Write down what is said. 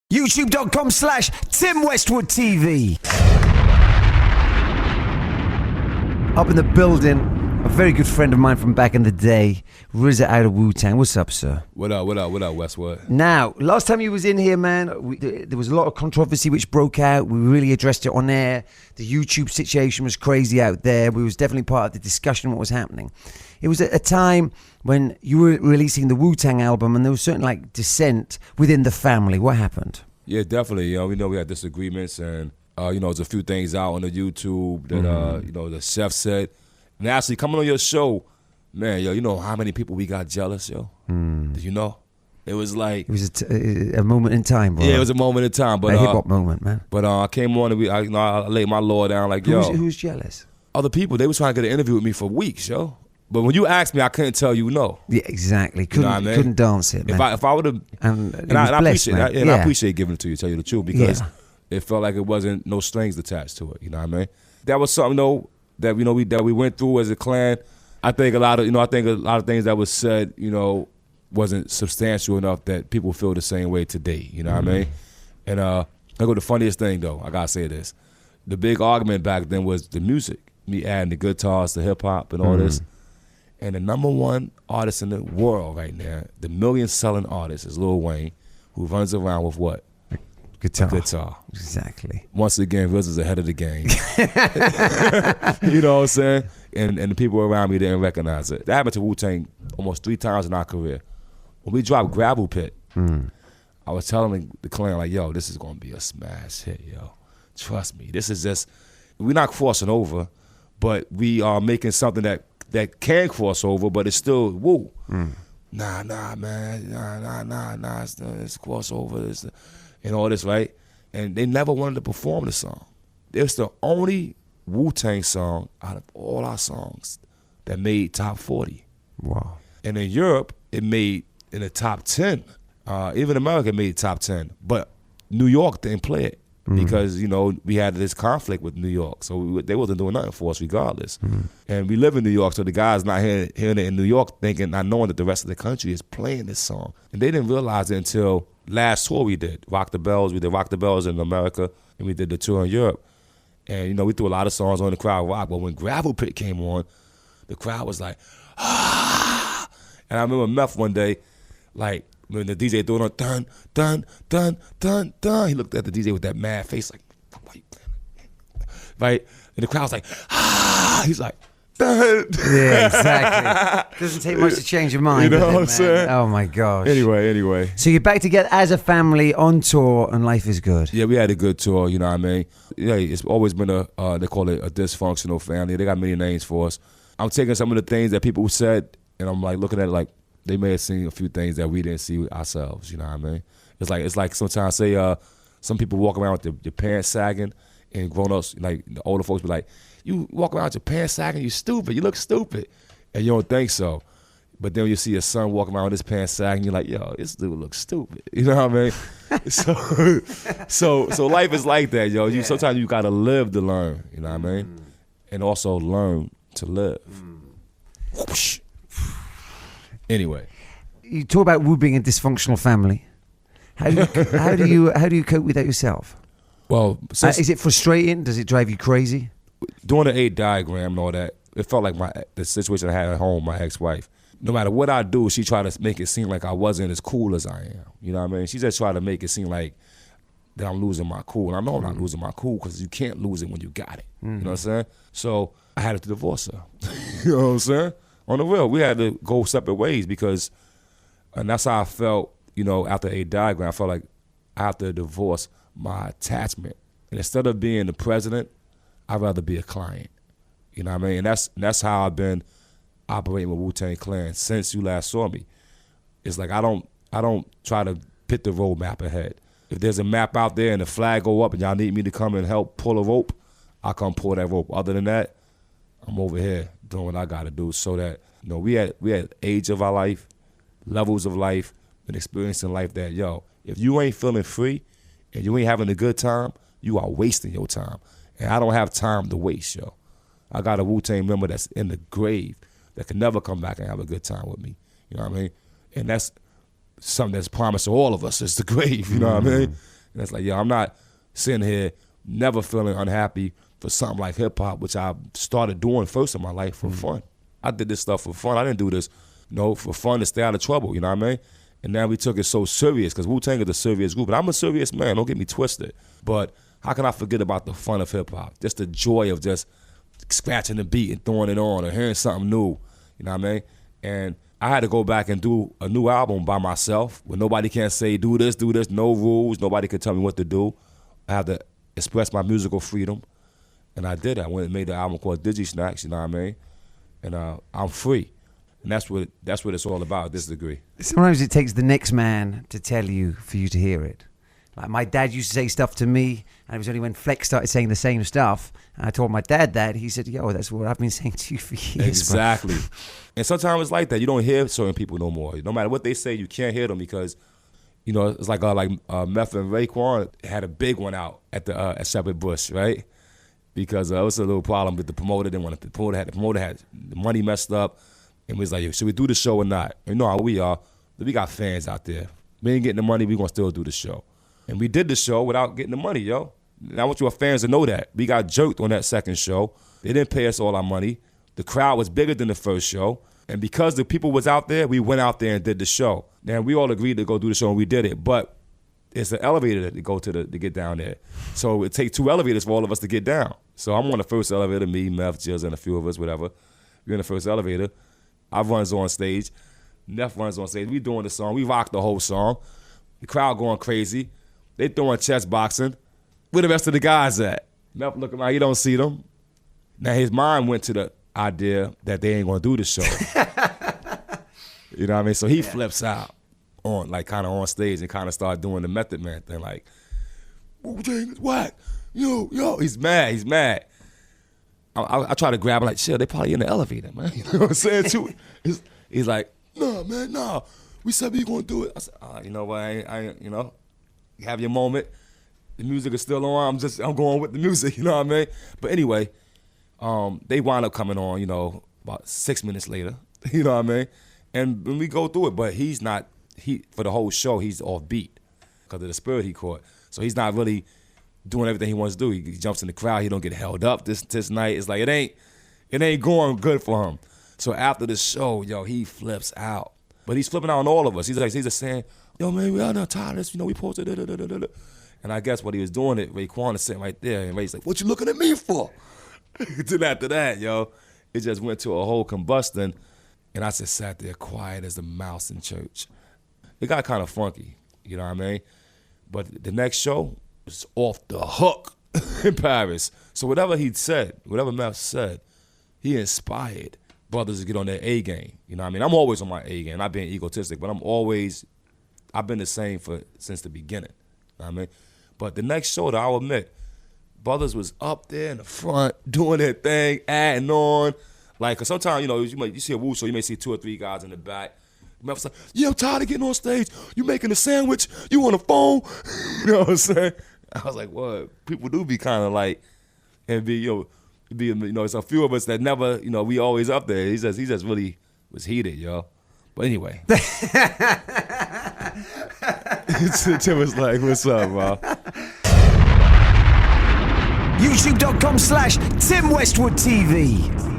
YouTube.com/Tim Westwood TV. Up in the building, a very good friend of mine from back in the day, RZA out of Wu-Tang. What's up, sir? What up, Westwood? Now, last time you was in here, man, there was a lot of controversy which broke out. We really addressed it on air. The YouTube situation was crazy out there. We was definitely part of the discussion what was happening. It was at a time when you were releasing the Wu-Tang album and there was certain like dissent within the family. What happened? Yeah, definitely. We know we had disagreements and, there's a few things out on the YouTube that, the chef said. And actually, coming on your show, man, you know how many people we got jealous, yo? Did you know? It was like... It was a moment in time, bro. Yeah, it was a moment in time. But, a hip-hop moment, man. But I came on and I laid my law down like, Who's jealous? Other people, they was trying to get an interview with me for weeks, yo. But when you asked me, I couldn't tell you no. Yeah, exactly. Couldn't dance it, man. If I would have... And I appreciate giving it to you, tell you the truth, because it felt like it wasn't no strings attached to it, you know what I mean? That was something, though, that we went through as a clan. I think a lot of things that was said, wasn't substantial enough that people feel the same way today. You know what I mean? And I go the funniest thing though, I gotta say this: the big argument back then was the music, me adding the guitars, the hip hop, and all this. And the #1 artist in the world right now, the million-selling artist, is Lil Wayne, who runs around with what? Guitar. Guitar. Exactly. Once again, RZA's ahead of the game. You know what I'm saying? And the people around me didn't recognize it. That happened to Wu-Tang almost 3 times in our career. When we dropped Gravel Pit, I was telling the clan, like, yo, this is going to be a smash hit, yo. Trust me. This is just, we're not crossing over, but we are making something that can cross over, but it's still woo. Nah, man. Nah. It's crossover. And all this, right? And they never wanted to perform the song. It's the only Wu-Tang song out of all our songs that made top 40. Wow. And in Europe, it made in the top 10. Even America made top 10. But New York didn't play it because, we had this conflict with New York. So they wasn't doing nothing for us regardless. And we live in New York, so the guys not hearing it in New York thinking, not knowing that the rest of the country is playing this song. And they didn't realize it until last tour we did, Rock the Bells. We did Rock the Bells in America, and we did the tour in Europe. And, we threw a lot of songs on the crowd rock, but when Gravel Pit came on, the crowd was like, ah! And I remember Meth one day, like, when the DJ threw it on, dun, dun, dun, dun, dun, he looked at the DJ with that mad face, like, why you playing? Right? And the crowd was like, ah! He's like, dun. Yeah, exactly. Doesn't take much to change your mind. You know what I'm saying? Oh, my gosh. Anyway. So you're back together as a family on tour, and life is good. Yeah, we had a good tour, you know what I mean? Yeah, it's always been they call it a dysfunctional family. They got many names for us. I'm taking some of the things that people said, and I'm like looking at it like they may have seen a few things that we didn't see ourselves, you know what I mean? It's like sometimes say some people walk around with their pants sagging, and grown-ups, like the older folks be like, you walk around with your pants sagging, you stupid, you look stupid. And you don't think so. But then when you see your son walking around with his pants sagging, you're like, yo, this dude looks stupid. You know what I mean? so life is like that, yo. Yeah. Sometimes you gotta live to learn, you know what I mean? And also learn to live. Whoosh. Anyway. You talk about Wu being a dysfunctional family. How do you cope with that yourself? Well, is it frustrating? Does it drive you crazy? Doing the 8 diagram and all that, it felt like the situation I had at home, my ex-wife. No matter what I do, she tried to make it seem like I wasn't as cool as I am. You know what I mean? She just tried to make it seem like that I'm losing my cool. And I know I'm not losing my cool because you can't lose it when you got it. You know what I'm saying? So I had to divorce her. You know what I'm saying? On the real, we had to go separate ways because, and that's how I felt, after 8 diagram, I felt like I have to divorce my attachment. And instead of being the president, I'd rather be a client. You know what I mean? And that's how I've been operating with Wu-Tang Clan since you last saw me. It's like I don't try to put the roadmap ahead. If there's a map out there and the flag go up and y'all need me to come and help pull a rope, I'll come pull that rope. Other than that, I'm over here doing what I gotta do so that we had age of our life, levels of life, and experience in life that, if you ain't feeling free and you ain't having a good time, you are wasting your time. And I don't have time to waste, yo. I got a Wu-Tang member that's in the grave that can never come back and have a good time with me. You know what I mean? And that's something that's promised to all of us is the grave, you know what I mean? And it's like, yo, I'm not sitting here never feeling unhappy for something like hip hop, which I started doing first in my life for fun. I did this stuff for fun. I didn't do this, for fun to stay out of trouble, you know what I mean? And now we took it so serious, because Wu-Tang is a serious group. And I'm a serious man, don't get me twisted. But how can I forget about the fun of hip hop? Just the joy of just scratching the beat and throwing it on or hearing something new, you know what I mean? And I had to go back and do a new album by myself where nobody can say do this, no rules, nobody can tell me what to do. I have to express my musical freedom. And I did. I went and made the album called Digi Snacks, you know what I mean? And I'm free. And that's what it's all about at this degree. Sometimes it takes the next man to tell you for you to hear it. Like my dad used to say stuff to me, and it was only when Flex started saying the same stuff, and I told my dad that, he said, yo, that's what I've been saying to you for years. Exactly. And sometimes it's like that. You don't hear certain people no more. No matter what they say, you can't hear them because, it's like Meth and Raekwon had a big one out at Shepherd Bush, right? Because it was a little problem with the promoter. The promoter had the money messed up, and we was like, yo, should we do the show or not? You know how we are. We got fans out there. We ain't getting the money, we gonna still do the show. And we did the show without getting the money, yo. And I want your fans to know that. We got jerked on that second show. They didn't pay us all our money. The crowd was bigger than the first show. And because the people was out there, we went out there and did the show. Now, we all agreed to go do the show, and we did it. But it's an elevator to go to get down there. So it takes 2 elevators for all of us to get down. So I'm on the first elevator, me, Meth, Jizz, and a few of us, whatever. We're in the first elevator. I runs on stage. Neff runs on stage. We doing the song. We rock the whole song. The crowd going crazy. They throwing chest boxing. Where the rest of the guys at? Meth looking like he don't see them. Now his mind went to the idea that they ain't gonna do the show. You know what I mean? So he flips out on kind of on stage and kind of start doing the Method Man thing, like, Wu-Tang is whack. Yo, he's mad. I try to grab him like, shit, they probably in the elevator, man. You know what I'm saying? Too. He's like, nah, man, nah. We said we gonna do it. I said, you know what? I you have your moment. The music is still on. I'm going with the music. You know what I mean? But anyway, they wind up coming on. About 6 minutes later. You know what I mean? And when we go through it, but he's not. For the whole show, he's off beat because of the spirit he caught. So he's not really doing everything he wants to do. He jumps in the crowd. He don't get held up this night. It's like it ain't going good for him. So after the show, yo, he flips out. But he's flipping out on all of us. He's just saying, yo, man, we are not tired of this. We posted it. And I guess what he was doing, Raekwon is sitting right there, and Ray's like, what you looking at me for? Then after that, yo, it just went to a whole combustion. And I just sat there quiet as a mouse in church. It got kind of funky, you know what I mean? But the next show was off the hook in Paris. So whatever he said, whatever Meth said, he inspired brothers to get on their A game. You know what I mean? I'm always on my A game, not being egotistic, but I've been the same since the beginning. You know what I mean? But the next show, that I'll admit, brothers was up there in the front doing their thing, adding on. Like, cause sometimes, you see a Wu show, you may see 2 or 3 guys in the back. Meth's like, yeah, I'm tired of getting on stage. You making a sandwich? You on the phone? You know what I'm saying? I was like, what? People do be kind of like, and it's a few of us that never, we always up there. He just really was heated, yo. But anyway. Tim was like, what's up, bro? YouTube.com/Tim Westwood TV.